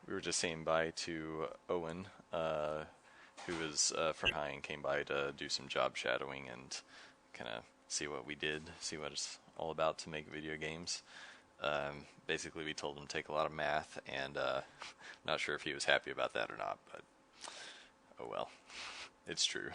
We were just saying bye to Owen, who is from High and came by to do some job shadowing and kind of see what we did, see what it's all about to make video games. Basically, we told him to take a lot of math, and not sure if he was happy about that or not, but oh well, it's true.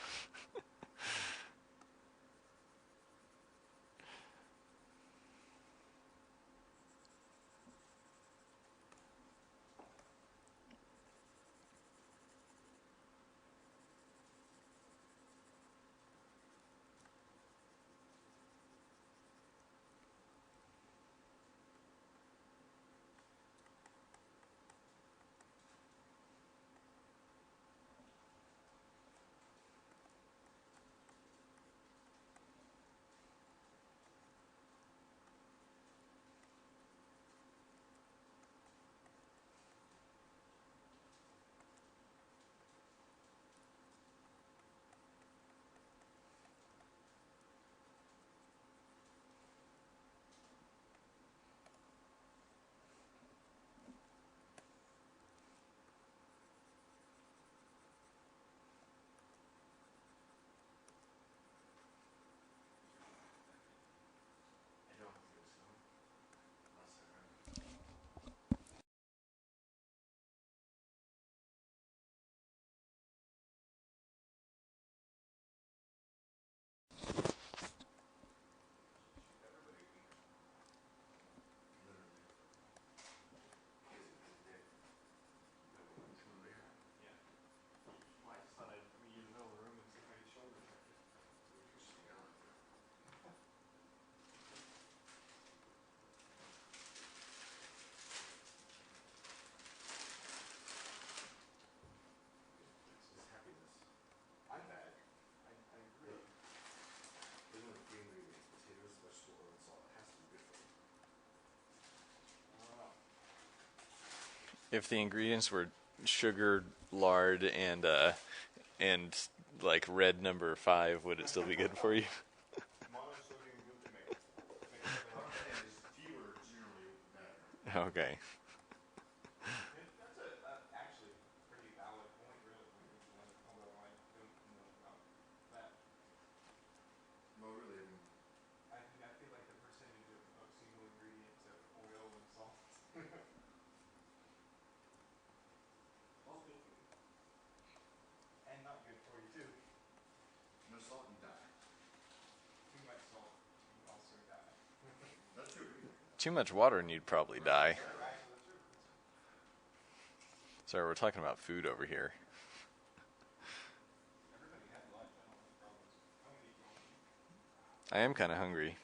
If the ingredients were sugar, lard, and like red number five, would it still be good for you? Monosodium glutamate makes the content is fewer generally better. Okay. That's actually pretty valid point, really. Although I don't know about that. Well, really, I mean, I feel like the percentage of single ingredients of oil and salt. All's good for you. And not good for you too. No salt, you die. Too much salt, you also die. That's true. Too much water and you'd probably die. Actually, that's true. Sorry, we're talking about food over here. Everybody had lunch. I don't know what the problem is. I'm gonna eat all of them. I am kind of hungry.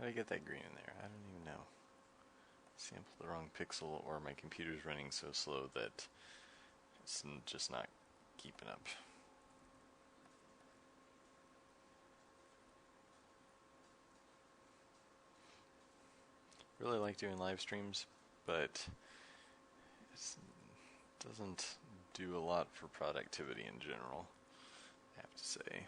did I get that green in there? I don't even know. Sampled the wrong pixel, or my computer's running so slow that it's just not keeping up. Really like doing live streams, but it doesn't do a lot for productivity in general, I have to say.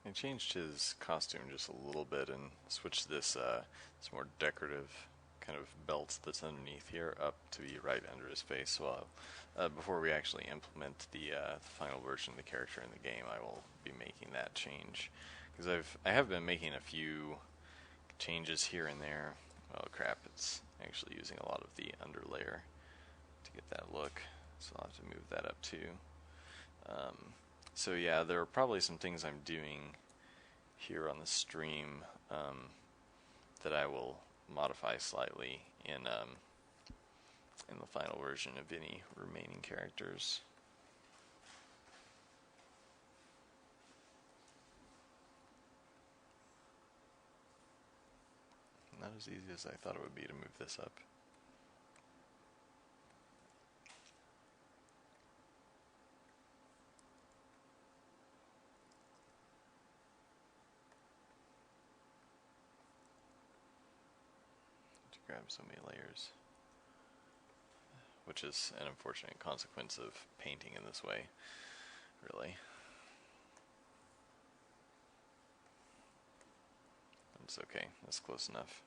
I changed his costume just a little bit and switched this more decorative kind of belt that's underneath here up to be right under his face. So before we actually implement the final version of the character in the game, I will be making that change, because I have been making a few changes here and there. Oh crap! It's actually using a lot of the underlayer to get that look, so I'll have to move that up too. So yeah, there are probably some things I'm doing here on the stream that I will modify slightly in the final version of any remaining characters. Not as easy as I thought it would be to move this up. To grab so many layers, which is an unfortunate consequence of painting in this way, really. It's okay, that's close enough.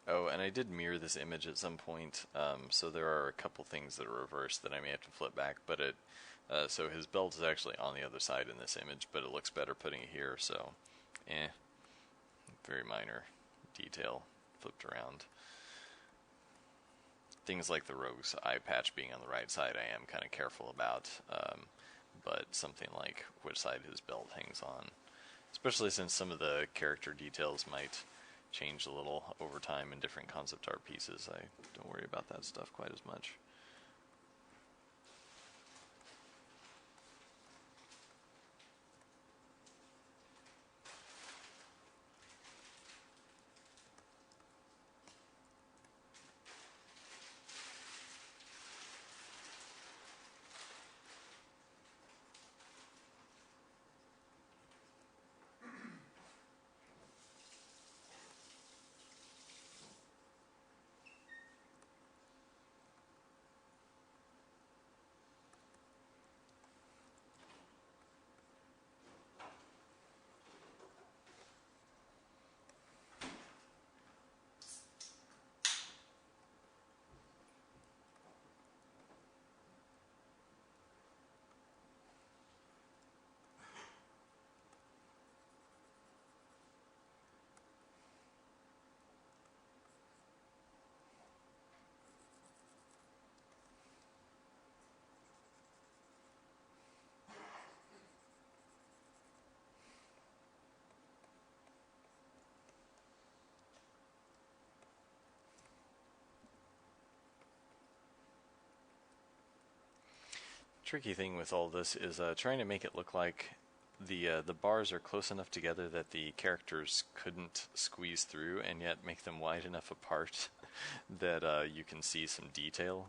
Oh, and I did mirror this image at some point, so there are a couple things that are reversed that I may have to flip back, but so his belt is actually on the other side in this image, but it looks better putting it here, so, very minor detail flipped around. Things like the rogue's eye patch being on the right side I am kind of careful about, but something like which side his belt hangs on, especially since some of the character details might change a little over time in different concept art pieces, I don't worry about that stuff quite as much. Tricky thing with all this is trying to make it look like the bars are close enough together that the characters couldn't squeeze through, and yet make them wide enough apart that you can see some detail.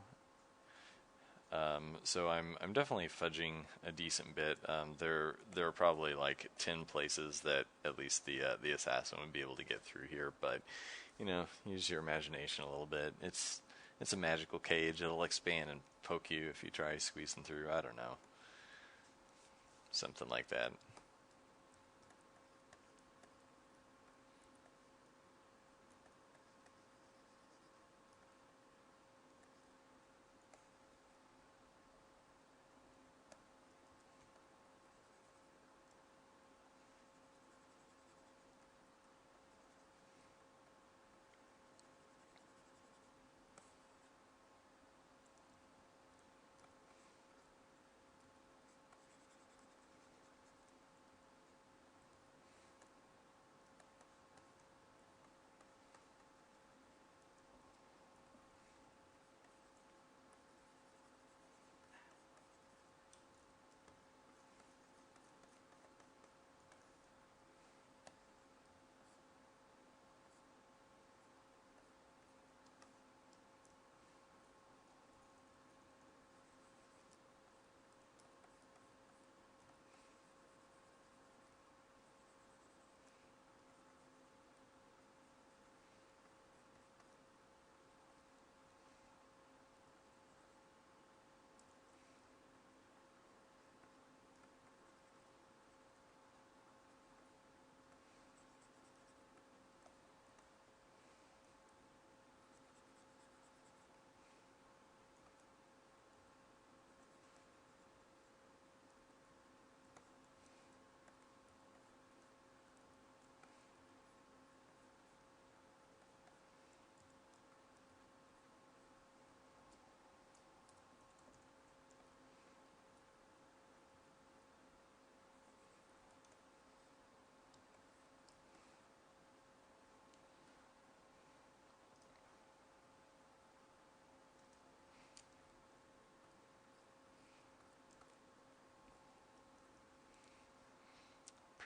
So I'm definitely fudging a decent bit. There are probably like 10 places that at least the assassin would be able to get through here, but use your imagination a little bit. It's a magical cage. It'll expand and poke you if you try squeezing through. I don't know. Something like that.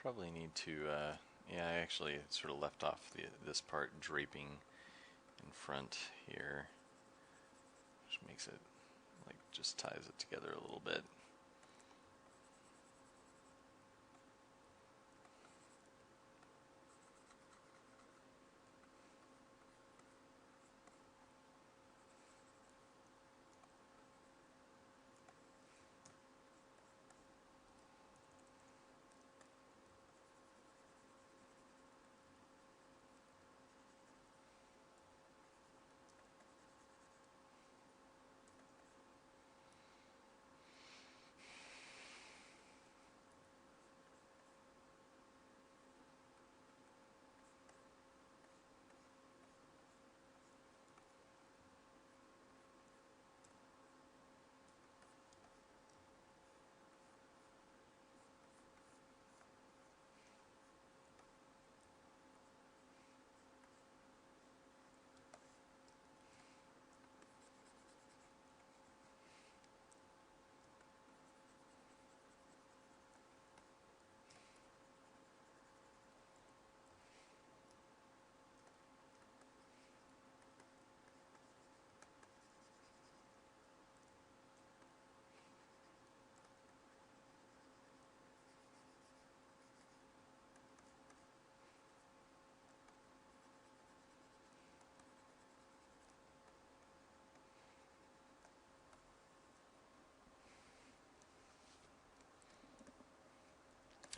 Probably need to, yeah, I actually sort of left off this part draping in front here, which makes it, like, just ties it together a little bit.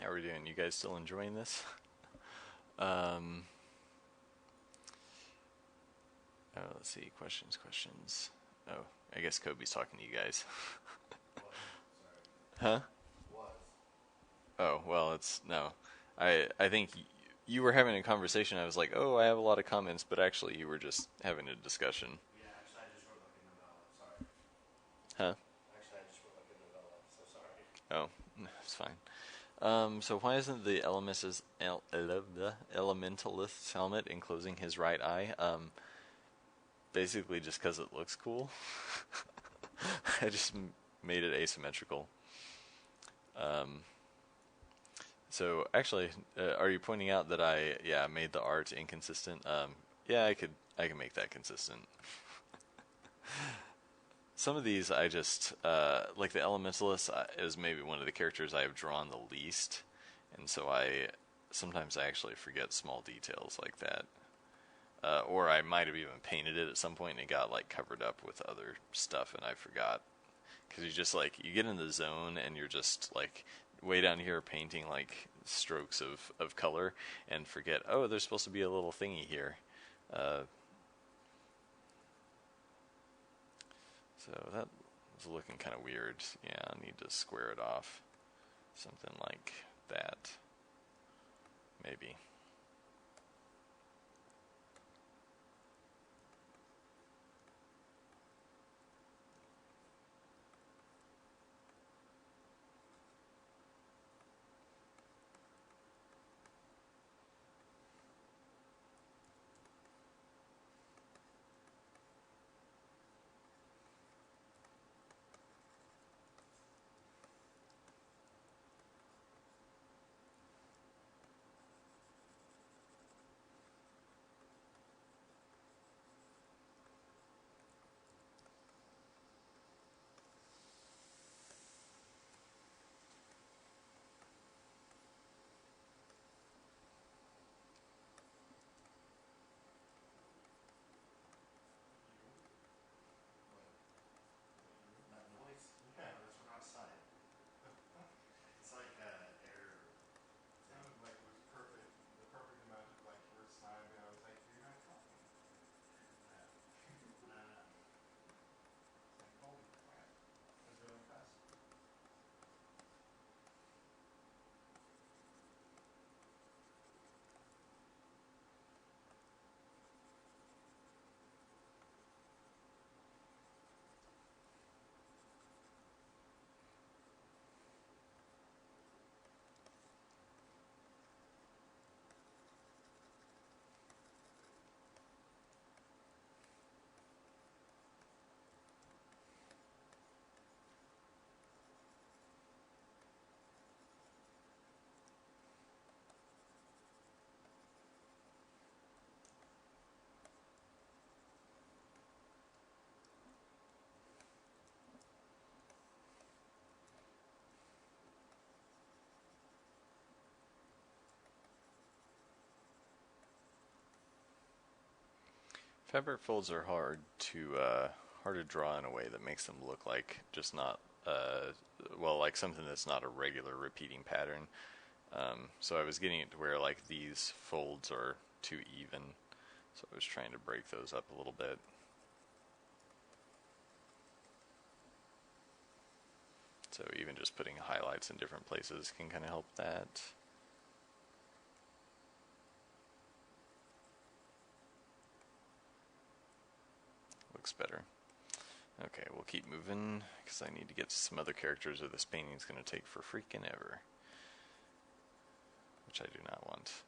How are we doing? You guys still enjoying this? Um, let's see. Questions. Oh, I guess Kobe's talking to you guys. Huh? Oh, well, it's no. I think you were having a conversation. I was like, oh, I have a lot of comments, but actually, you were just having a discussion. Yeah, actually, I just wrote like a novella. Sorry. Huh? Actually, I just wrote like a novella. So sorry. Oh, it's fine. So why isn't the Elementalist's helmet enclosing his right eye? Basically just because it looks cool. I just made it asymmetrical. So actually, are you pointing out that I made the art inconsistent? Yeah, I can make that consistent. Some of these I just like the Elementalist is maybe one of the characters I have drawn the least, and so I sometimes I actually forget small details like that. Or I might have even painted it at some point and it got like covered up with other stuff and I forgot. Because you just like, you get in the zone and you're just like way down here painting like strokes of color and forget, oh, there's supposed to be a little thingy here. So that was looking kind of weird. Yeah, I need to square it off. Something like that. Maybe. That noise? Yeah, that's from outside. It's like air. Sounded like it was perfect, the perfect amount of like first time, and I was like, you're not talking. Like, holy crap. That's really fast. Fabric folds are hard to draw in a way that makes them look like just not well, like something that's not a regular repeating pattern. So I was getting it to where like these folds are too even, so I was trying to break those up a little bit. So even just putting highlights in different places can kind of help that. Looks better. Okay, we'll keep moving because I need to get to some other characters or this painting's going to take for freaking ever. Which I do not want.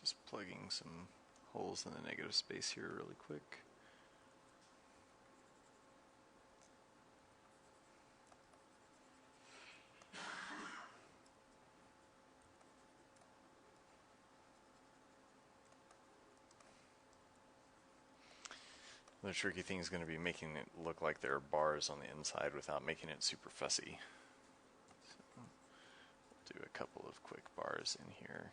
Just plugging some holes in the negative space here really quick. The tricky thing is going to be making it look like there are bars on the inside without making it super fussy. So we'll do a couple of quick bars in here.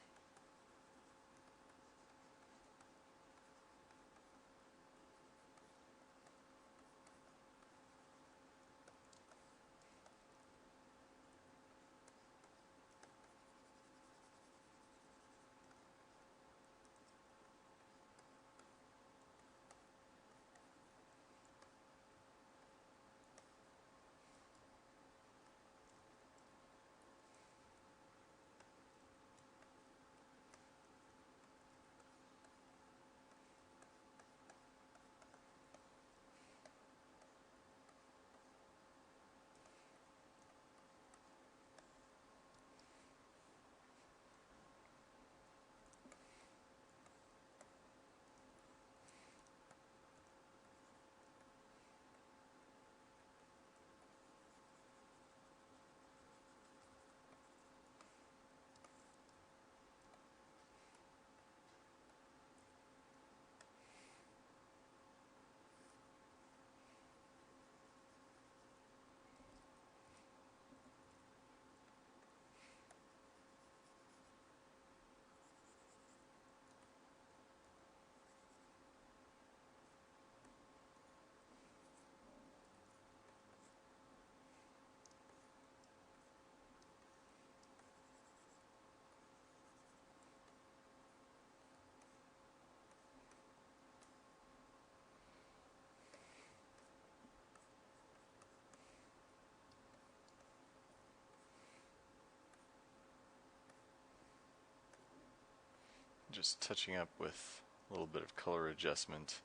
Just touching up with a little bit of color adjustment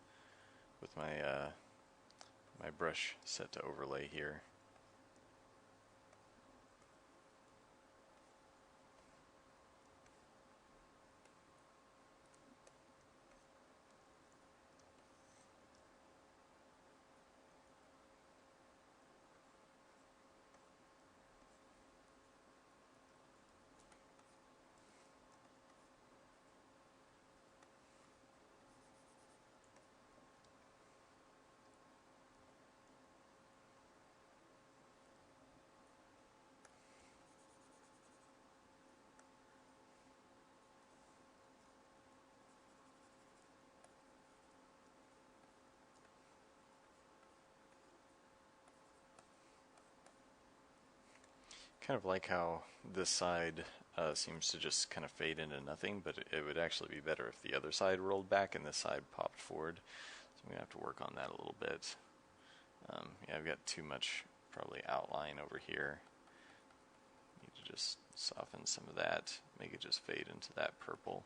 with my my brush set to overlay here. Kind of like how this side seems to just kind of fade into nothing, but it would actually be better if the other side rolled back and this side popped forward. So I'm going to have to work on that a little bit. Yeah, I've got too much probably outline over here. Need to just soften some of that, make it just fade into that purple.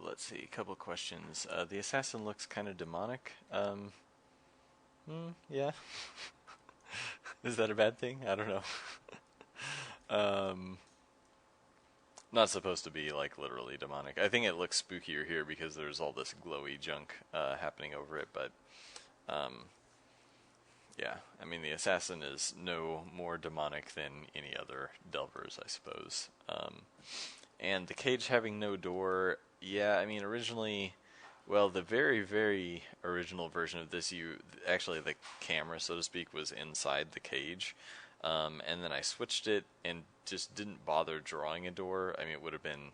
Let's see, a couple of questions. The assassin looks kind of demonic. Yeah. Is that a bad thing? I don't know. Not supposed to be like literally demonic. I think it looks spookier here because there's all this glowy junk happening over it, but Yeah, I mean the assassin is no more demonic than any other delvers, I suppose. And the cage having no door, yeah, I mean originally, well, the very very original version of this, you actually the camera, so to speak, was inside the cage, and then I switched it and just didn't bother drawing a door. I mean it would have been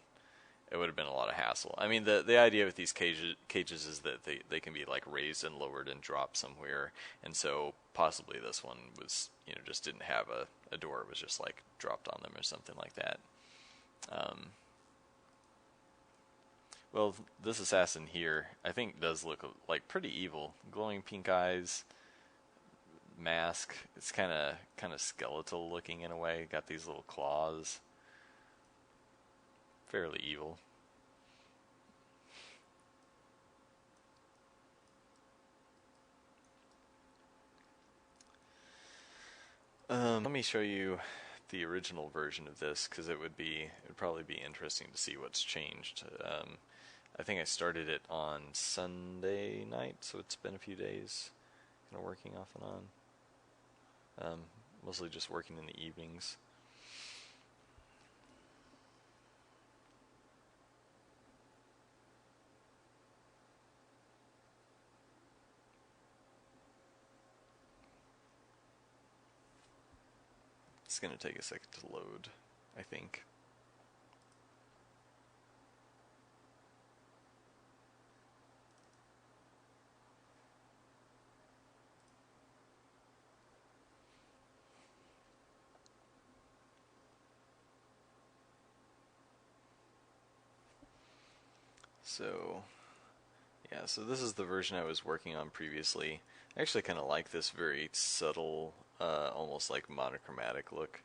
a lot of hassle. I mean, the idea with these cages is that they can be like raised and lowered and dropped somewhere, and so possibly this one was, just didn't have a door. It was just like dropped on them or something like that. Well, this assassin here, I think, does look like pretty evil. Glowing pink eyes, mask. It's kind of skeletal looking in a way. Got these little claws. Fairly evil. Let me show you the original version of this because it would probably be interesting to see what's changed. I think I started it on Sunday night, so it's been a few days, kind of working off and on. Mostly just working in the evenings. It's going to take a second to load, I think. So, yeah, so this is the version I was working on previously. I actually kind of like this very subtle, almost like monochromatic look.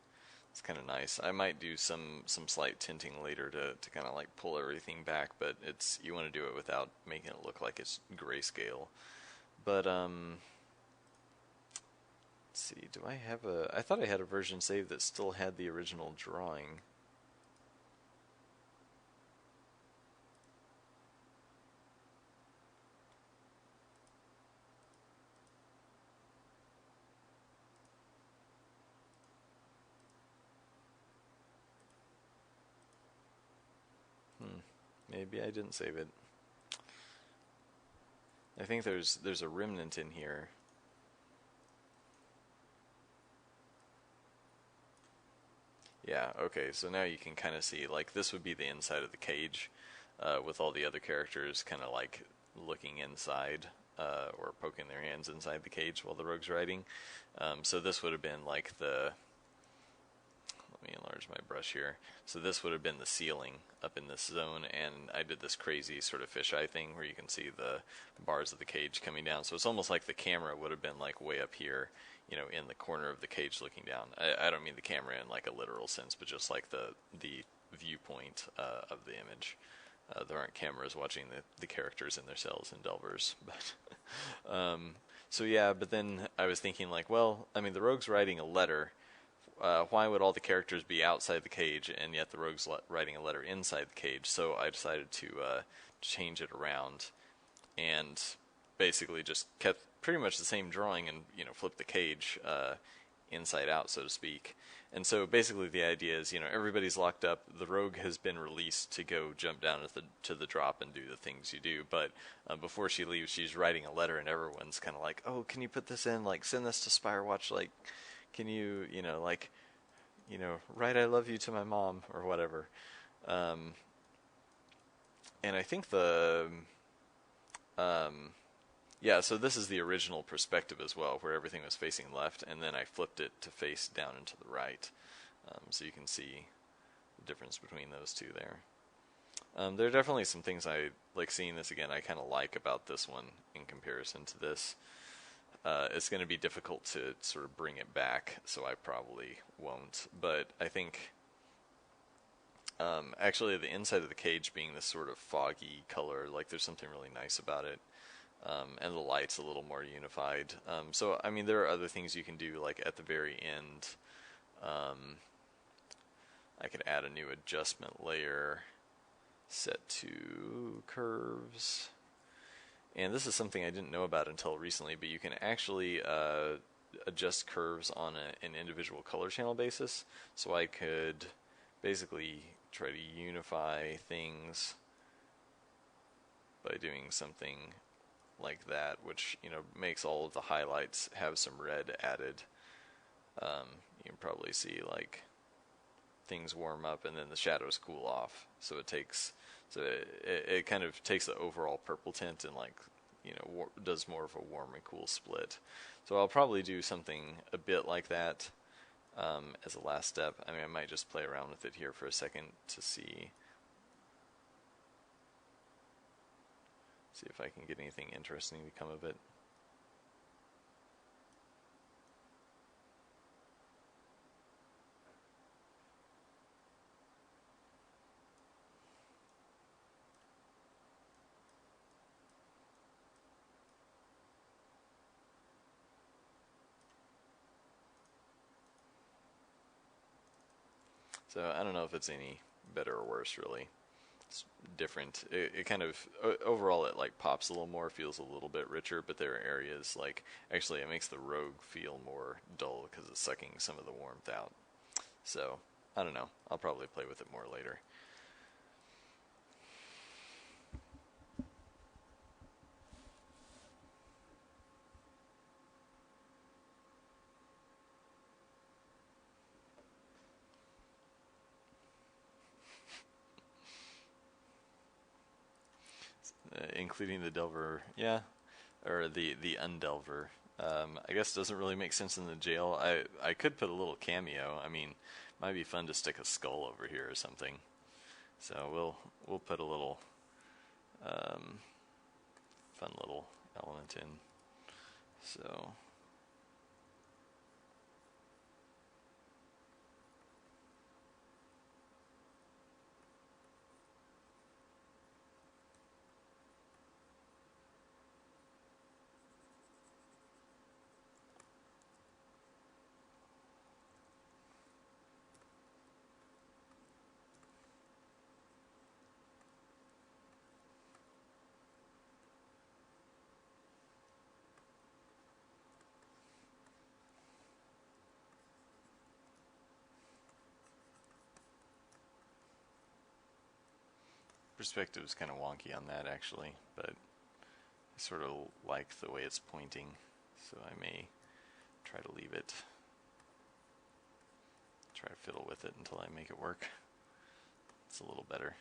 It's kind of nice. I might do some slight tinting later to kind of like pull everything back, but you want to do it without making it look like it's grayscale. But let's see. Do I have I thought I had a version saved that still had the original drawing. Maybe I didn't save it. I think there's a remnant in here. Yeah, okay, so now you can kind of see, like, this would be the inside of the cage, with all the other characters kind of, like, looking inside, or poking their hands inside the cage while the rogue's riding. So this would have been, like, let me enlarge my brush here. So this would have been the ceiling up in this zone, and I did this crazy sort of fisheye thing where you can see the bars of the cage coming down. So it's almost like the camera would have been like way up here, in the corner of the cage looking down. I don't mean the camera in like a literal sense, but just like the viewpoint of the image. There aren't cameras watching the characters in their cells in Delvers, but so yeah. But then I was thinking like, well, I mean, the rogue's writing a letter. Why would all the characters be outside the cage and yet the rogue's writing a letter inside the cage? So I decided to change it around and basically just kept pretty much the same drawing and flipped the cage inside out, so to speak. And so basically the idea is, everybody's locked up. The rogue has been released to go jump down to the drop and do the things you do. But before she leaves, she's writing a letter, and everyone's kind of like, "Oh, can you put this in? Like, send this to Spirewatch. Like, can you, write 'I love you' to my mom," or whatever. And I think yeah, so this is the original perspective as well, where everything was facing left, and then I flipped it to face down and to the right. So you can see the difference between those two there. There are definitely some things I like seeing this again. I kind of like about this one in comparison to this. It's going to be difficult to sort of bring it back, so I probably won't. But I think actually the inside of the cage being this sort of foggy color, like there's something really nice about it. And the light's a little more unified. So, I mean, there are other things you can do, like at the very end. I could add a new adjustment layer set to curves. And this is something I didn't know about until recently, but you can actually adjust curves on an individual color channel basis. So I could basically try to unify things by doing something like that, which makes all of the highlights have some red added. You can probably see like things warm up and then the shadows cool off. So it kind of takes the overall purple tint and like does more of a warm and cool split. So I'll probably do something a bit like that as a last step. I mean, I might just play around with it here for a second to see if I can get anything interesting to come of it. So I don't know if it's any better or worse, really. It's different. It kind of overall it like pops a little more, feels a little bit richer, but there are areas like actually it makes the rogue feel more dull because it's sucking some of the warmth out. So I don't know. I'll probably play with it more later. Including the Delver, yeah, or the Undelver. I guess doesn't really make sense in the jail. I could put a little cameo. I mean, might be fun to stick a skull over here or something. So we'll put a little fun little element in. So. Perspective is kind of wonky on that actually, but I sort of like the way it's pointing, so I may try to leave it, try to fiddle with it until I make it work. It's a little better.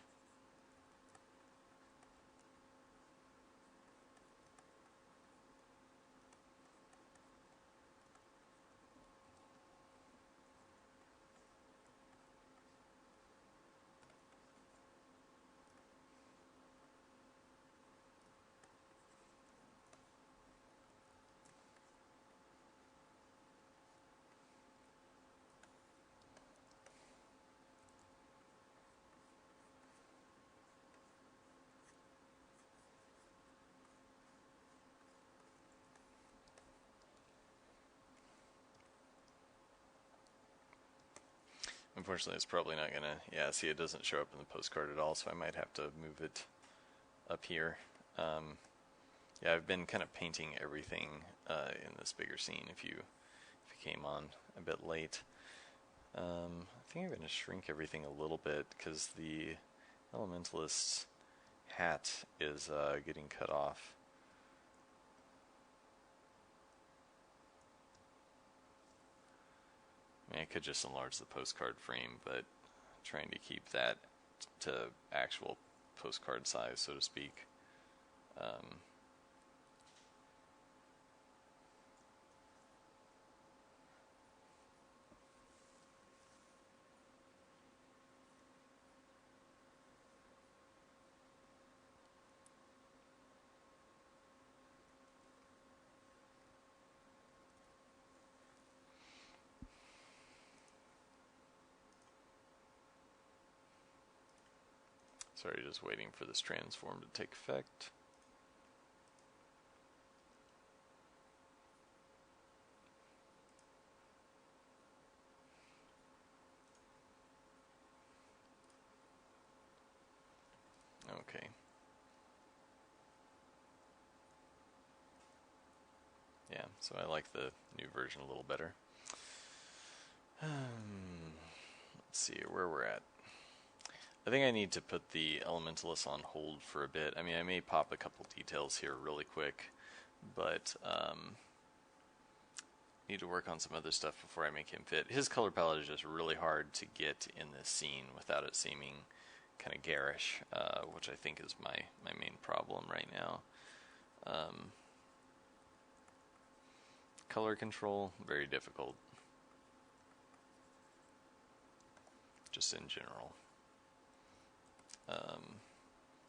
Unfortunately, it's probably not gonna, yeah, see, it doesn't show up in the postcard at all, so I might have to move it up here. Yeah, I've been kind of painting everything in this bigger scene if you came on a bit late. I think I'm going to shrink everything a little bit because the Elementalist's hat is getting cut off. I mean, I could just enlarge the postcard frame, but I'm trying to keep that to actual postcard size, so to speak. Sorry, just waiting for this transform to take effect. Okay. Yeah, Yeah, so I like the new version a little better. Let's see where we're at. I think I need to put the Elementalist on hold for a bit. I mean, I may pop a couple details here really quick, but need to work on some other stuff before I make him fit. His color palette is just really hard to get in this scene without it seeming kind of garish, which I think is my main problem right now. Color control, very difficult. Just in general.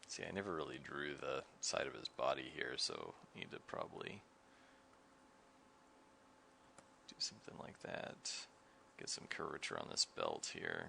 See, I never really drew the side of his body here, so need to probably do something like that. Get some curvature on this belt here.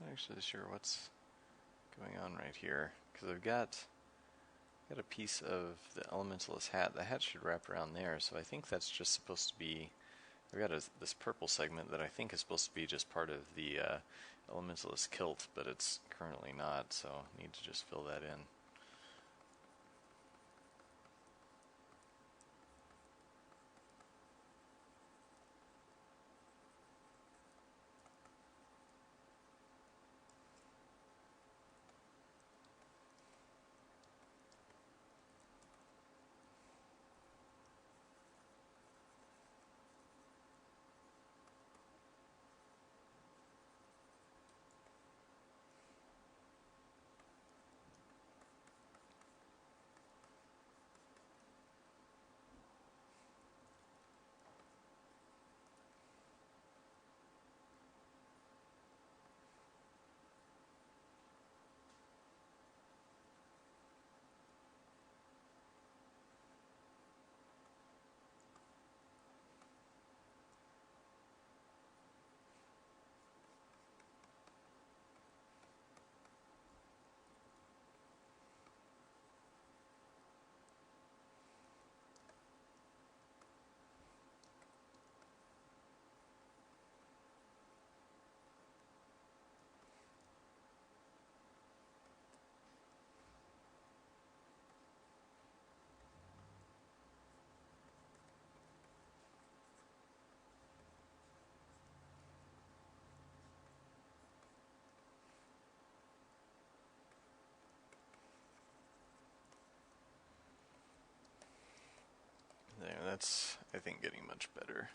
Not actually sure what's going on right here, because I've got a piece of the Elementalist hat. The hat should wrap around there, so I think that's just supposed to be. I've got this purple segment that I think is supposed to be just part of the Elementalist kilt, but it's currently not, so I need to just fill that in. that's, I think, getting much better.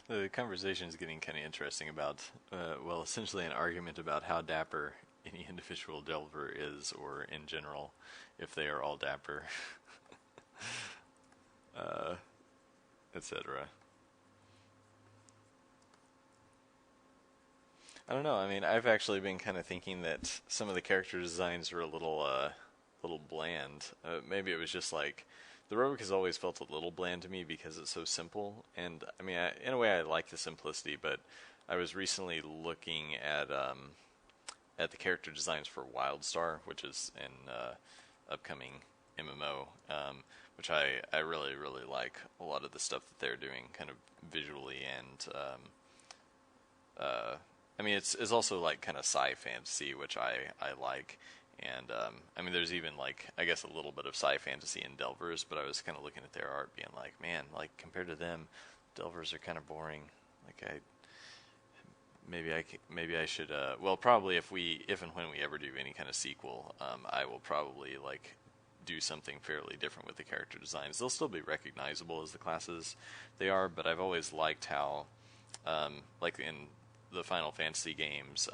The conversation is getting kind of interesting about, well, essentially an argument about how dapper any individual Delver is, or in general, if they are all dapper, uh, etc. I don't know. I mean, I've actually been kind of thinking that some of the character designs are a little bland. Maybe it was just like the Rogue has always felt a little bland to me because it's so simple. And I mean, in a way, I like the simplicity. But I was recently looking at the character designs for Wildstar, which is an upcoming MMO, which I really really like a lot of the stuff that they're doing, kind of visually and I mean it's also like kind of sci fantasy, which I like. And I mean, there's even like I guess a little bit of sci fantasy in Delvers, but I was kind of looking at their art, being like, man, like compared to them, Delvers are kind of boring. Like maybe I should well probably if and when we ever do any kind of sequel, I will probably like do something fairly different with the character designs. They'll still be recognizable as the classes they are, but I've always liked how like in the Final Fantasy games,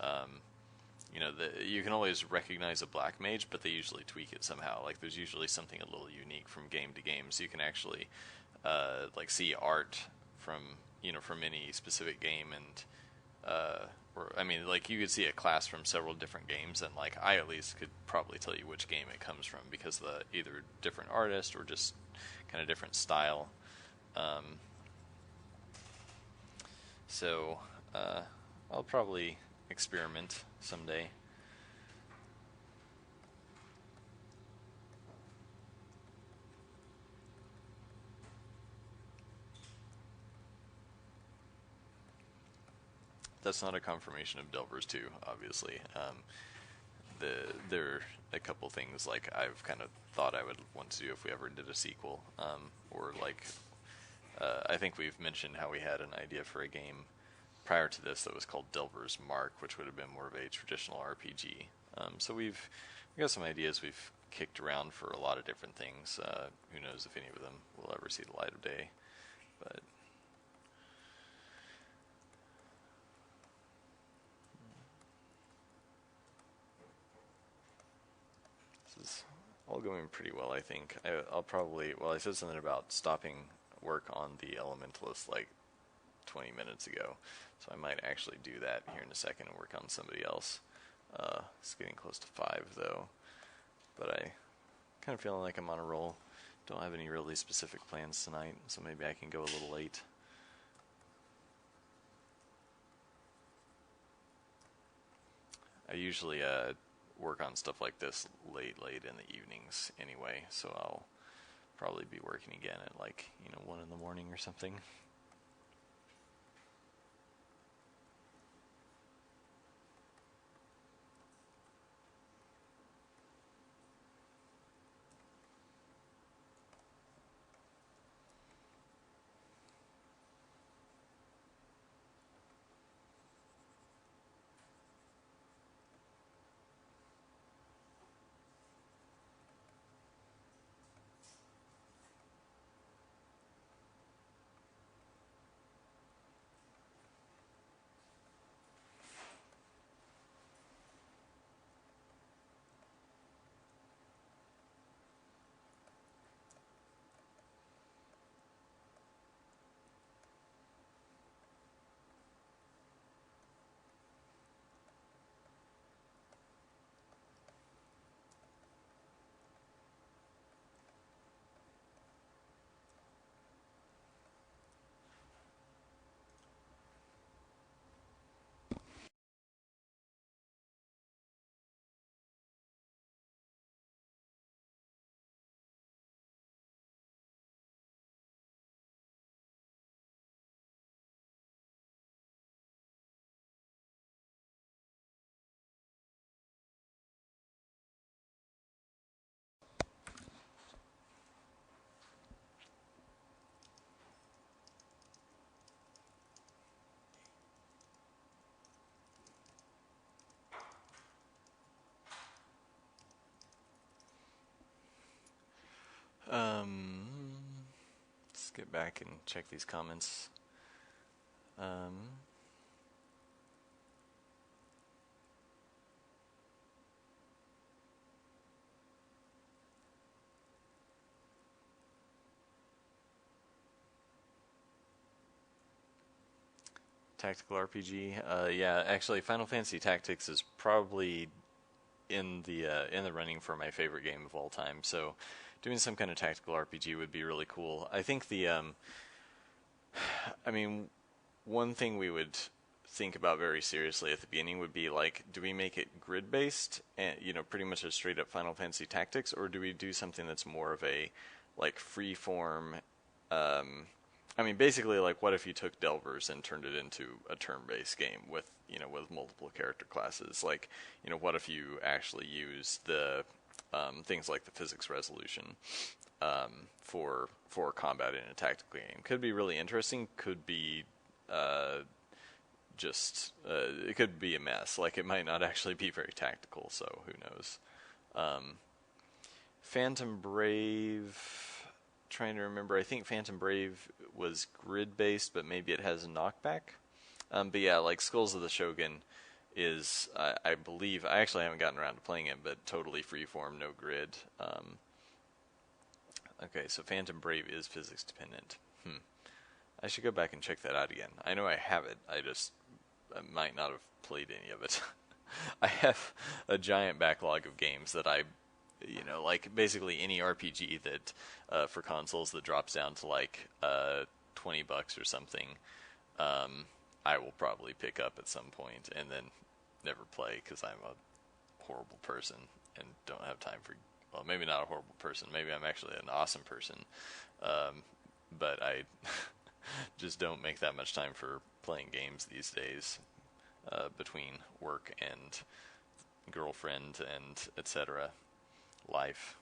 you can always recognize a black mage, but they usually tweak it somehow. Like there's usually something a little unique from game to game, so you can actually like see art from from any specific game, and or I mean, like you could see a class from several different games, and like I at least could probably tell you which game it comes from because the either different artist or just kind of different style. Um, so I'll probably experiment someday. That's not a confirmation of Delvers 2, obviously. There are a couple things like I've kind of thought I would want to do if we ever did a sequel, or like I think we've mentioned how we had an idea for a game prior to this that was called Delver's Mark, which would have been more of a traditional RPG. So we got some ideas we've kicked around for a lot of different things. Who knows if any of them will ever see the light of day, but this is all going pretty well, I think. I'll probably, well, I said something about stopping work on the Elementalist like 20 minutes ago, so I might actually do that here in a second and work on somebody else. It's getting close to 5 though, but I kind of feeling like I'm on a roll. Don't have any really specific plans tonight, so maybe I can go a little late. I usually work on stuff like this late in the evenings anyway, so I'll probably be working again at like 1 in the morning or something. Let's get back and check these comments. Tactical RPG. Yeah, actually, Final Fantasy Tactics is probably in the running for my favorite game of all time. So, doing some kind of tactical RPG would be really cool. I think I mean, one thing we would think about very seriously at the beginning would be like, do we make it grid based and pretty much a straight up Final Fantasy Tactics, or do we do something that's more of a like free form? I mean, basically, like, what if you took Delvers and turned it into a turn-based game with, with multiple character classes? Like, what if you actually use the things like the physics resolution for combat in a tactical game? Could be really interesting. Could be it could be a mess. Like, it might not actually be very tactical. So who knows? Phantom Brave. Trying to remember. I think Phantom Brave was grid based, but maybe it has a knockback. But yeah, like Skulls of the Shogun is, I believe, I actually haven't gotten around to playing it, but totally freeform, no grid. Okay, so Phantom Brave is physics dependent. I should go back and check that out again. I know I have it. I might not have played any of it. I have a giant backlog of games that like basically any RPG that for consoles that drops down to like $20 or something, I will probably pick up at some point and then never play because I'm a horrible person and don't have time for. Well, maybe not a horrible person. Maybe I'm actually an awesome person, but I just don't make that much time for playing games these days between work and girlfriend and etc. life.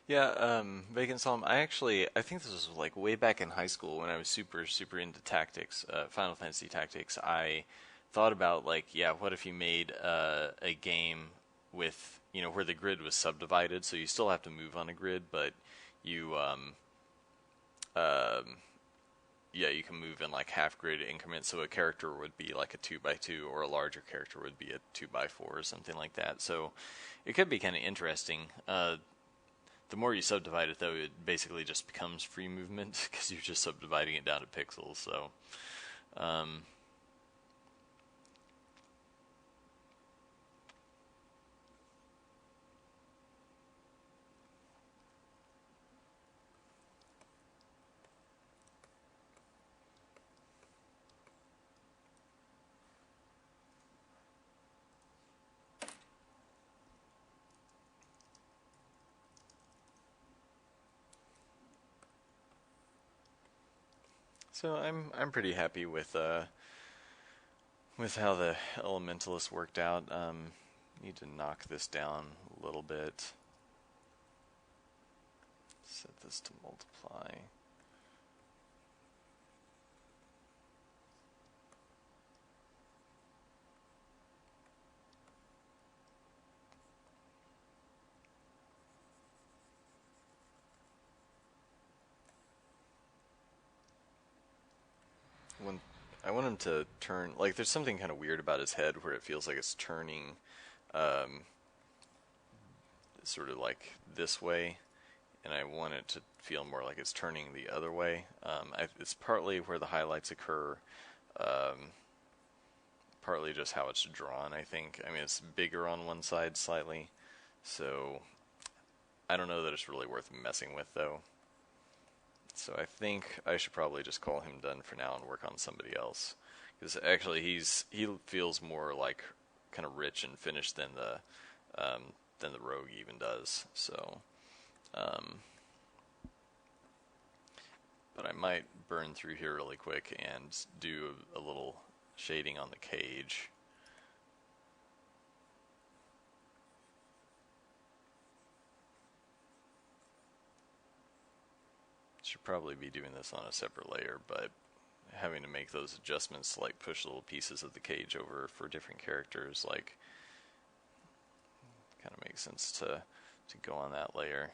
Yeah, Vacant Solemn. I think this was like way back in high school when I was super, super into tactics, Final Fantasy Tactics. I thought about like, yeah, what if you made a game with, where the grid was subdivided, so you still have to move on a grid, but you, yeah, you can move in like half grid increments. So a character would be like a 2x2, or a larger character would be a 2x4 or something like that. So it could be kind of interesting. The more you subdivide it, though, it basically just becomes free movement because you're just subdividing it down to pixels. So, um, so I'm pretty happy with how the elementalist worked out. Need to knock this down a little bit. Set this to multiply. When I want him to turn, like, there's something kind of weird about his head where it feels like it's turning, um, sort of like this way, and I want it to feel more like it's turning the other way. It's partly where the highlights occur, um, partly just how it's drawn, I think. I mean, it's bigger on one side slightly, so I don't know that it's really worth messing with, though. So I think I should probably just call him done for now and work on somebody else. Because actually, he feels more like kind of rich and finished than the rogue even does. So, um, but I might burn through here really quick and do a little shading on the cage. Should probably be doing this on a separate layer, but having to make those adjustments, like push little pieces of the cage over for different characters, like, kind of makes sense to go on that layer.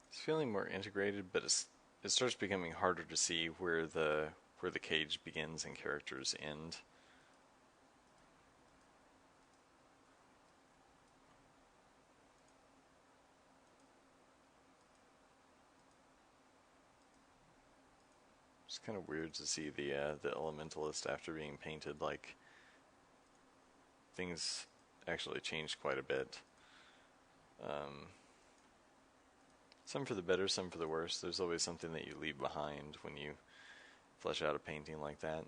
It's feeling more integrated, but it starts becoming harder to see where the cage begins and characters end. It's kind of weird to see the elementalist after being painted. Like, things actually changed quite a bit. Um, some for the better, some for the worse. There's always something that you leave behind when you flesh out a painting like that.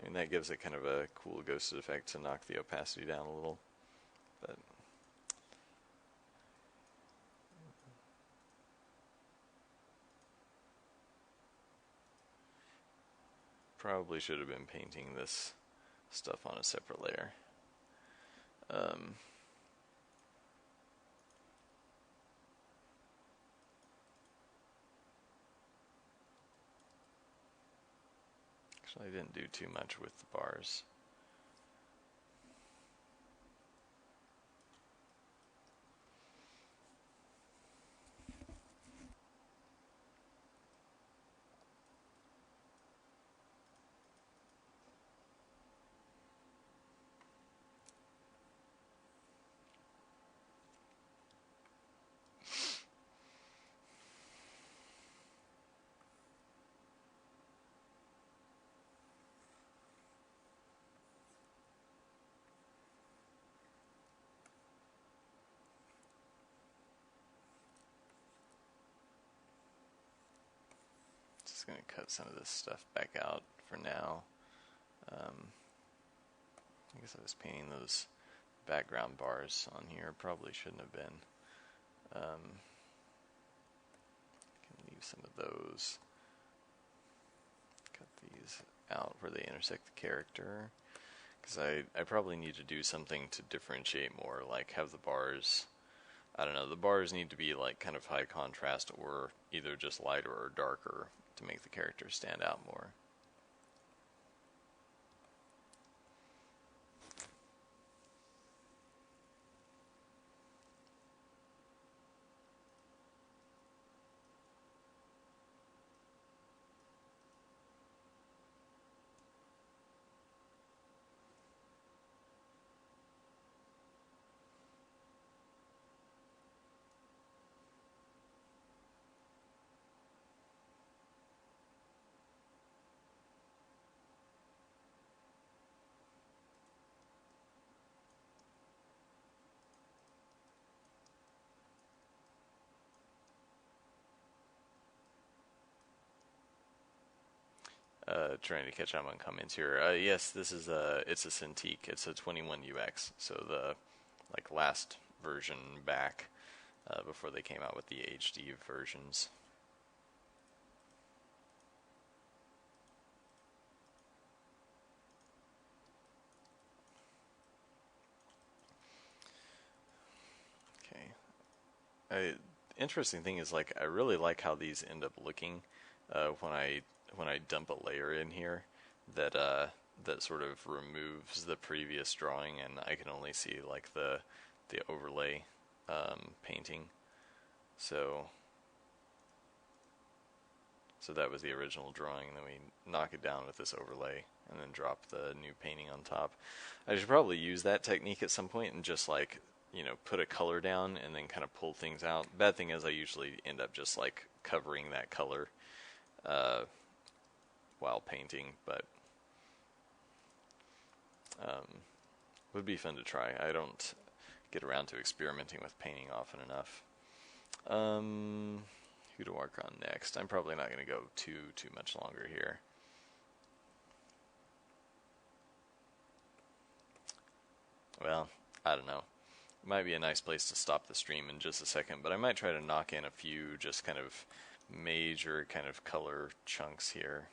I mean, that gives it kind of a cool ghosted effect to knock the opacity down a little. But Probably should have been painting this stuff on a separate layer. Actually, I didn't do too much with the bars. Just going to cut some of this stuff back out for now. I guess I was painting those background bars on here. Probably shouldn't have been. Can leave some of those. Cut these out where they intersect the character. Because I probably need to do something to differentiate more, like have the bars, I don't know, the bars need to be like kind of high contrast or either just lighter or darker to make the character stand out more. Trying to catch up on comments here. Yes, this is it's a Cintiq. It's a 21 UX, so the like last version back before they came out with the HD versions. Okay. Interesting thing is, like, I really like how these end up looking when I dump a layer in here that that sort of removes the previous drawing, and I can only see like the overlay painting. So that was the original drawing, and then we knock it down with this overlay and then drop the new painting on top. I should probably use that technique at some point and just like, you know, put a color down and then kind of pull things out. Bad thing is I usually end up just like covering that color while painting, but would be fun to try. I don't get around to experimenting with painting often enough. Who to work on next? I'm probably not going to go too much longer here. Well, I don't know. Might be a nice place to stop the stream in just a second, but I might try to knock in a few just kind of major kind of color chunks here.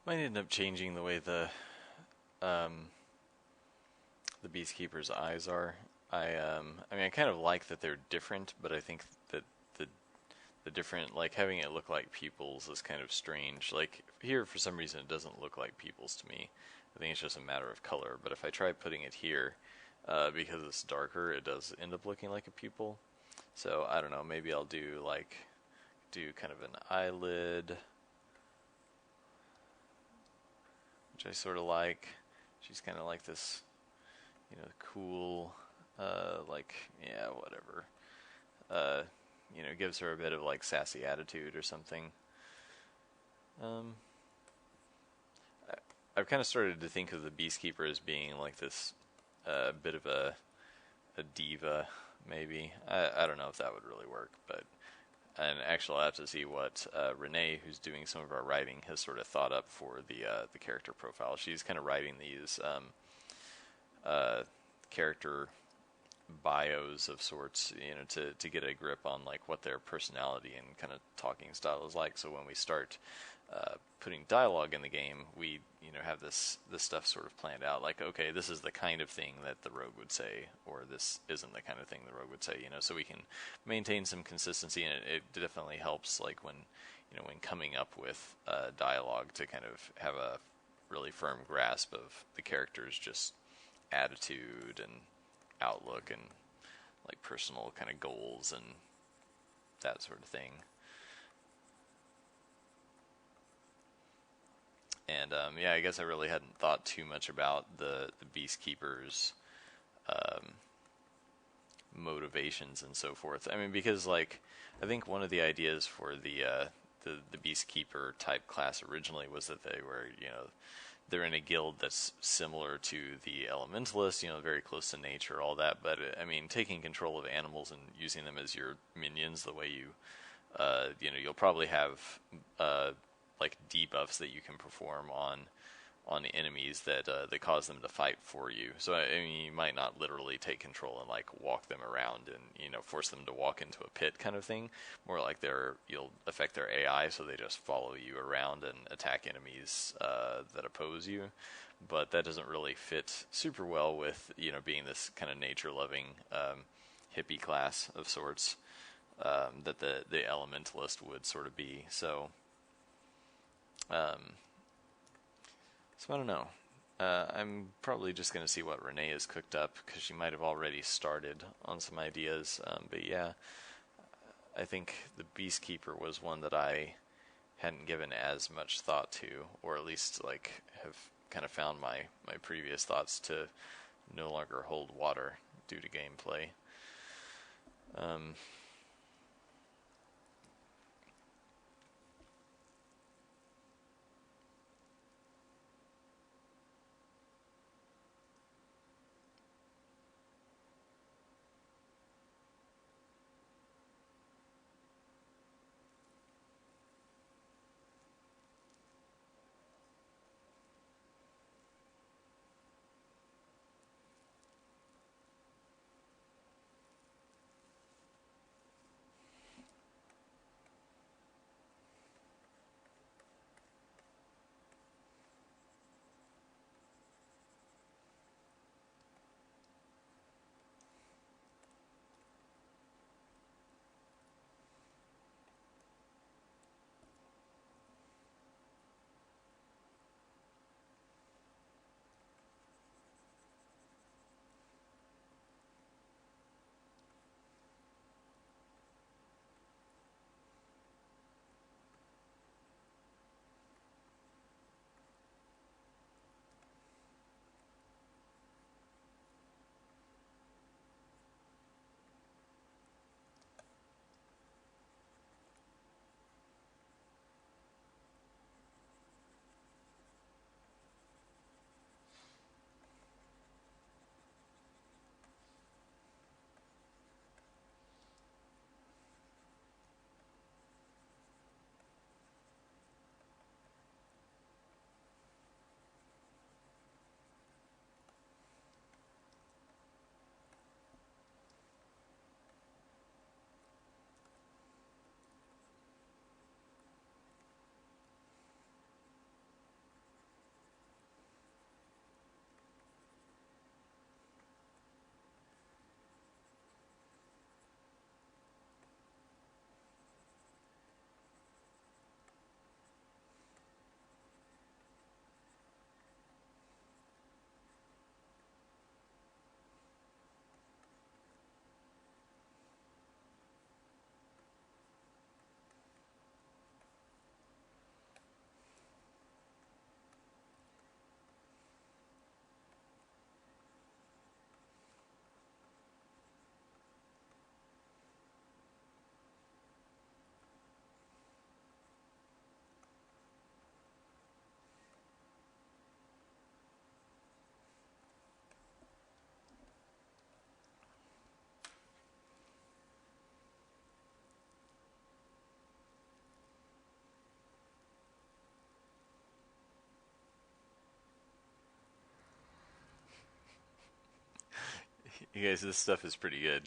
might end up changing the way um, the Beastkeeper's eyes are. I mean, I kind of like that they're different, but I think that the the different, like having it look like people's is kind of strange. Like here, for some reason, it doesn't look like people's to me. I think it's just a matter of color. But if I try putting it here, because it's darker, it does end up looking like a pupil. So I don't know. Maybe I'll do kind of an eyelid, which I sort of like. She's kind of like this, cool, like, yeah, whatever. Uh, gives her a bit of like sassy attitude or something. Um, I've kind of started to think of the Beastkeeper as being like this bit of a diva, maybe. I don't know if that would really work, but and actually I'll have to see what Renee, who's doing some of our writing, has sort of thought up for the character profile. She's kind of writing these character bios of sorts, to get a grip on like what their personality and kind of talking style is like. So when we start putting dialogue in the game, we have this stuff sort of planned out. Like, okay, this is the kind of thing that the rogue would say, or this isn't the kind of thing the rogue would say. So we can maintain some consistency, and it definitely helps. Like when coming up with dialogue, to kind of have a really firm grasp of the character's just attitude and outlook and like personal kind of goals and that sort of thing. And yeah, I guess I really hadn't thought too much about the Beastkeeper's um, motivations and so forth. I mean, because like I think one of the ideas for the Beastkeeper type class originally was that they were they're in a guild that's similar to the Elementalist, very close to nature, all that. But I mean, taking control of animals and using them as your minions, the way you'll probably have like debuffs that you can perform on enemies that cause them to fight for you. So I mean, you might not literally take control and like walk them around and force them to walk into a pit kind of thing. More like you'll affect their AI, so they just follow you around and attack enemies that oppose you. But that doesn't really fit super well with being this kind of nature-loving hippie class of sorts that the Elementalist would sort of be. So I don't know. I'm probably just going to see what Renee has cooked up, because she might have already started on some ideas. But yeah, I think the Beastkeeper was one that I hadn't given as much thought to, or at least like have kind of found my previous thoughts to no longer hold water due to gameplay. You guys, this stuff is pretty good.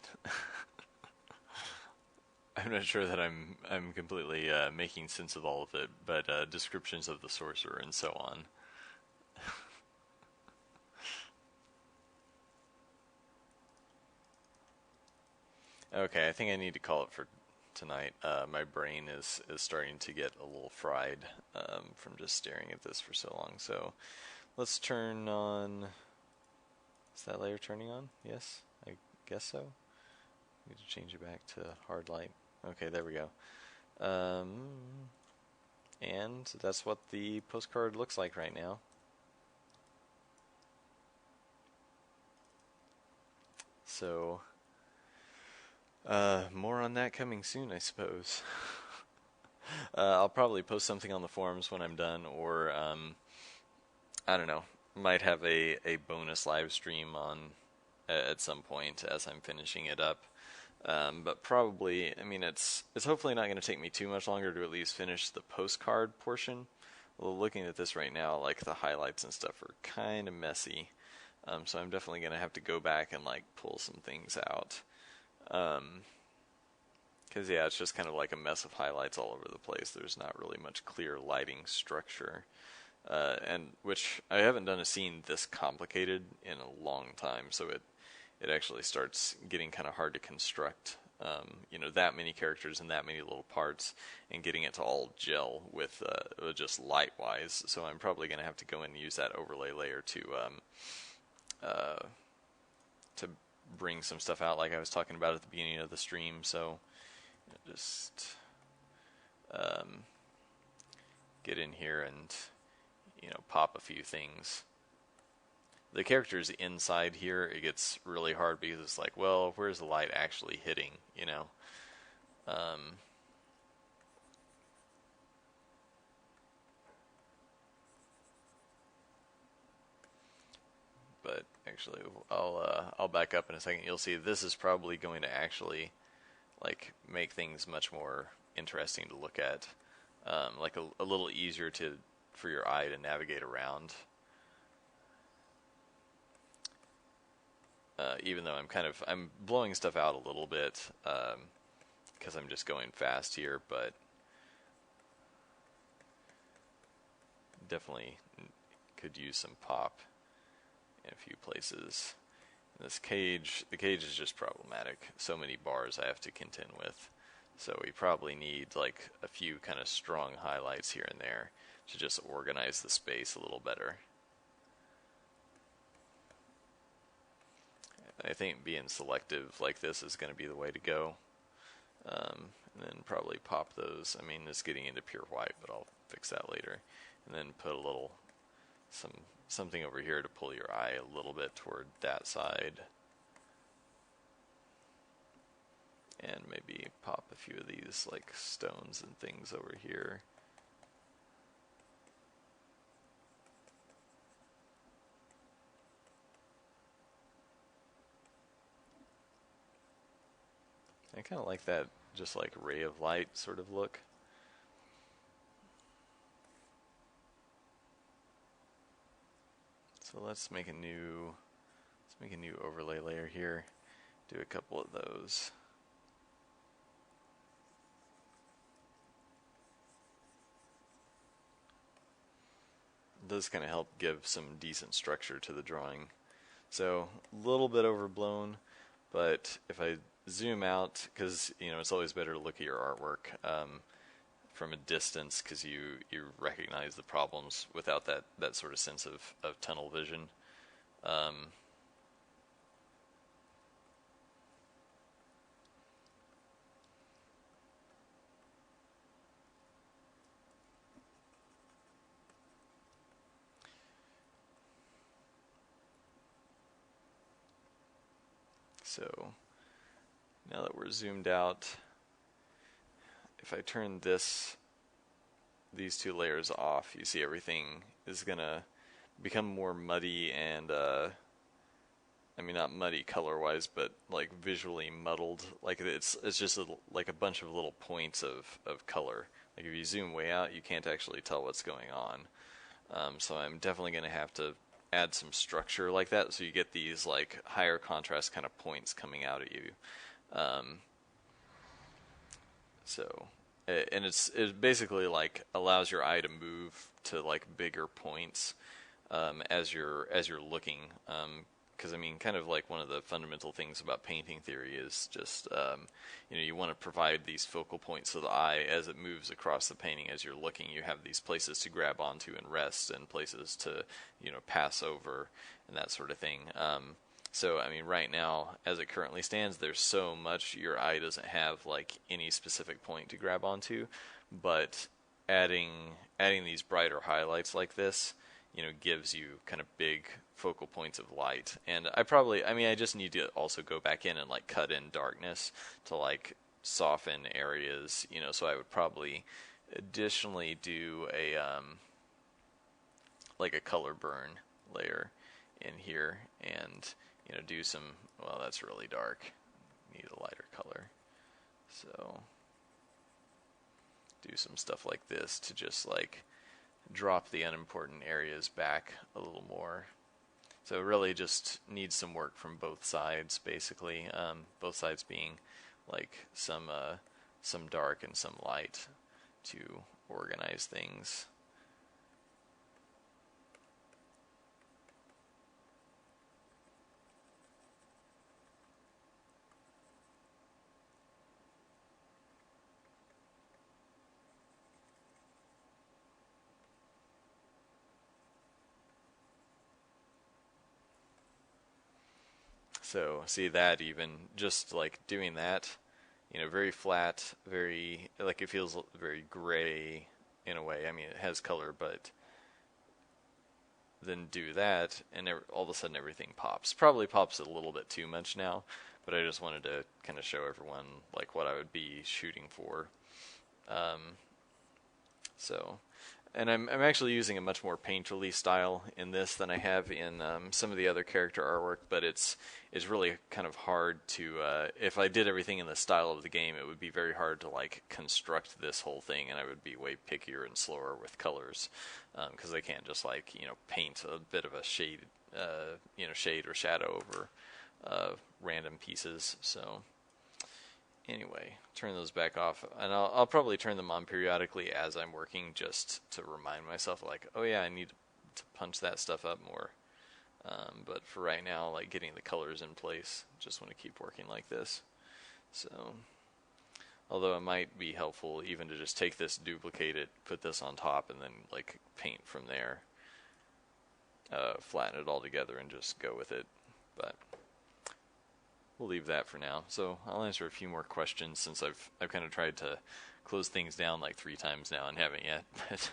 I'm not sure that I'm completely making sense of all of it, but descriptions of the sorcerer and so on. Okay, I think I need to call it for tonight. My brain is starting to get a little fried from just staring at this for so long. So let's turn on. Is that layer turning on? Yes, I guess so. Need to change it back to hard light. Okay, there we go. And that's what the postcard looks like right now. So, more on that coming soon, I suppose. I'll probably post something on the forums when I'm done, or I don't know, might have a bonus live stream on at some point as I'm finishing it up. But probably, I mean, it's hopefully not going to take me too much longer to at least finish the postcard portion. Well, looking at this right now, like the highlights and stuff are kind of messy. So I'm definitely going to have to go back and like pull some things out. Because yeah, it's just kind of like a mess of highlights all over the place. There's not really much clear lighting structure. And which I haven't done a scene this complicated in a long time, so it actually starts getting kind of hard to construct, that many characters and that many little parts, and getting it to all gel with just light-wise. So I'm probably going to have to go in and use that overlay layer to bring some stuff out, like I was talking about at the beginning of the stream. So just get in here and pop a few things. The characters inside here, it gets really hard because it's like, well, where's the light actually hitting, But actually, I'll back up in a second. You'll see this is probably going to actually like make things much more interesting to look at, like a little easier for your eye to navigate around. Even though I'm blowing stuff out a little bit because I'm just going fast here, but definitely could use some pop in a few places. This cage, the cage is just problematic. So many bars I have to contend with. So we probably need like a few kind of strong highlights here and there to just organize the space a little better. I think being selective like this is going to be the way to go. And then probably pop those. I mean, it's getting into pure white, but I'll fix that later. And then put a little something over here to pull your eye a little bit toward that side. And maybe pop a few of these like stones and things over here. I kind of like that just like ray of light sort of look. So let's make a new overlay layer here. Do a couple of those. It does kind of help give some decent structure to the drawing. So a little bit overblown, but if I zoom out, because it's always better to look at your artwork from a distance, because you recognize the problems without that sort of sense of tunnel vision. So now that we're zoomed out, if I turn these two layers off, you see everything is gonna become more muddy and I mean not muddy color-wise, but like visually muddled. Like it's just like a bunch of little points of color. Like if you zoom way out, you can't actually tell what's going on. So I'm definitely gonna have to add some structure like that, so you get these like higher contrast kind of points coming out at you. Um, so, and it basically like allows your eye to move to like bigger points as you're looking. Because I mean, kind of like one of the fundamental things about painting theory is just you want to provide these focal points to the eye as it moves across the painting. As you're looking, you have these places to grab onto and rest, and places to pass over, and that sort of thing. So I mean, right now, as it currently stands, there's so much your eye doesn't have like any specific point to grab onto, but adding these brighter highlights like this, gives you kind of big focal points of light. And I just need to also go back in and like cut in darkness to like soften areas, so I would probably additionally do a like a color burn layer in here, and do some, well, that's really dark, need a lighter color, so do some stuff like this to just like drop the unimportant areas back a little more. So it really just needs some work from both sides, basically. Both sides being like some dark and some light to organize things. So see that, even just like doing that, very flat, very like it feels very gray in a way. I mean, it has color, but then do that, and all of a sudden everything pops. Probably pops a little bit too much now, but I just wanted to kind of show everyone like what I would be shooting for. Um, so, and I'm actually using a much more painterly style in this than I have in some of the other character artwork, but it's really kind of hard to if I did everything in the style of the game, it would be very hard to like construct this whole thing, and I would be way pickier and slower with colors because I can't just like paint a bit of a shade shade or shadow over random pieces. So anyway, turn those back off, and I'll probably turn them on periodically as I'm working, just to remind myself, like, oh yeah, I need to punch that stuff up more. But for right now, like getting the colors in place, just want to keep working like this. So, although it might be helpful even to just take this, duplicate it, put this on top, and then like paint from there, flatten it all together, and just go with it. But we'll leave that for now. So I'll answer a few more questions, since I've kind of tried to close things down like 3 times now and haven't yet. But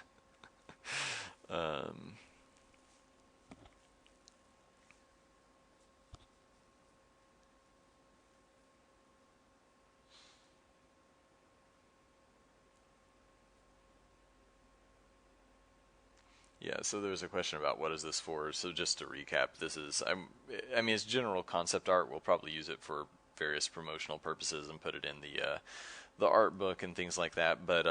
yeah, so there's a question about what is this for. So just to recap, this is I mean it's general concept art. We'll probably use it for various promotional purposes and put it in the art book and things like that. But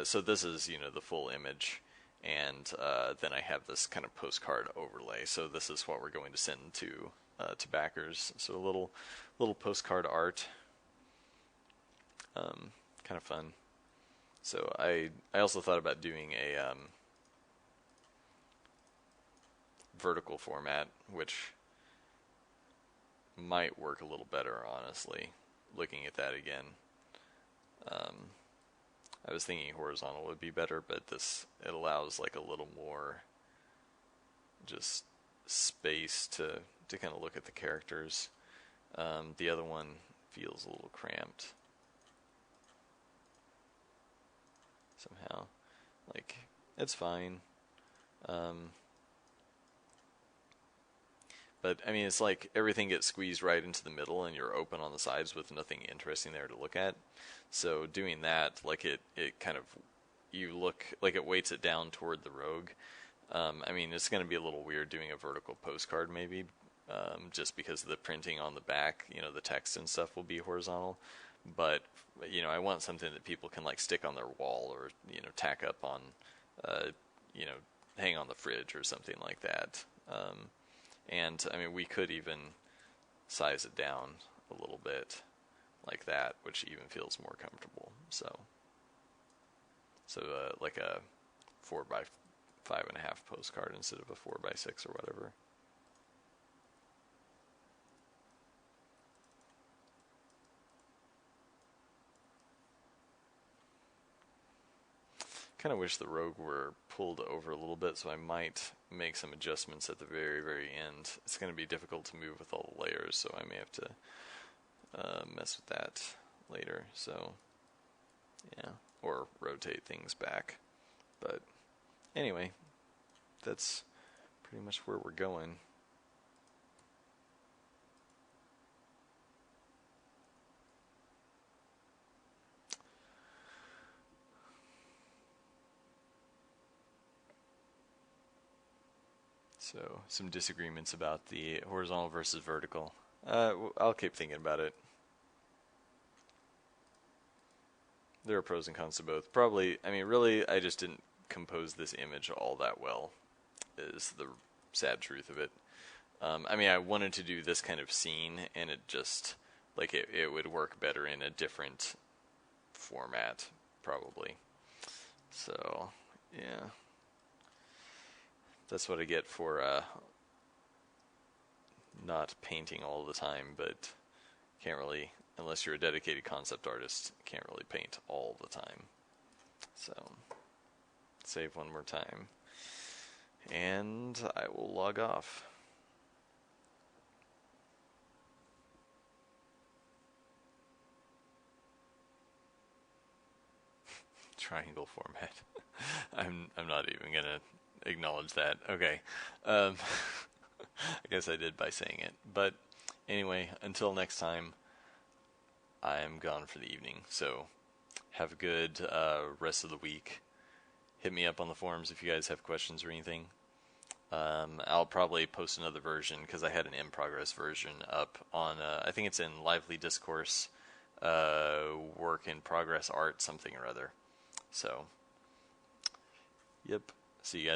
so this is the full image, and then I have this kind of postcard overlay. So this is what we're going to send to backers. So a little postcard art, kind of fun. So I also thought about doing a vertical format, which might work a little better, honestly, looking at that again. I was thinking horizontal would be better, but it allows like a little more just space to kind of look at the characters. The other one feels a little cramped somehow. Like, it's fine. But I mean, it's like everything gets squeezed right into the middle, and you're open on the sides with nothing interesting there to look at. So doing that, like it kind of, you look like it weights it down toward the rogue. I mean, it's going to be a little weird doing a vertical postcard, maybe, just because of the printing on the back. The text and stuff will be horizontal. But I want something that people can like stick on their wall, or tack up on, hang on the fridge or something like that. And I mean, we could even size it down a little bit like that, which even feels more comfortable. So like a 4x5.5 postcard instead of a 4x6 or whatever. Kind of wish the Rogue were pulled over a little bit, so I might make some adjustments at the very, very end. It's going to be difficult to move with all the layers, so I may have to mess with that later. So, yeah, or rotate things back. But anyway, that's pretty much where we're going. So, some disagreements about the horizontal versus vertical. I'll keep thinking about it. There are pros and cons to both. Probably, I mean, really, I just didn't compose this image all that well, is the sad truth of it. I mean, I wanted to do this kind of scene, and it just, like, it would work better in a different format, probably. So, yeah. That's what I get for not painting all the time, but can't really, unless you're a dedicated concept artist, can't really paint all the time. So, save one more time. And I will log off. Triangle format. I'm not even gonna acknowledge that. Okay. I guess I did by saying it. But anyway, until next time, I am gone for the evening. So have a good rest of the week. Hit me up on the forums if you guys have questions or anything. I'll probably post another version because I had an in progress version up on, I think it's in Lively Discourse, work in progress art, something or other. So, yep. See you guys.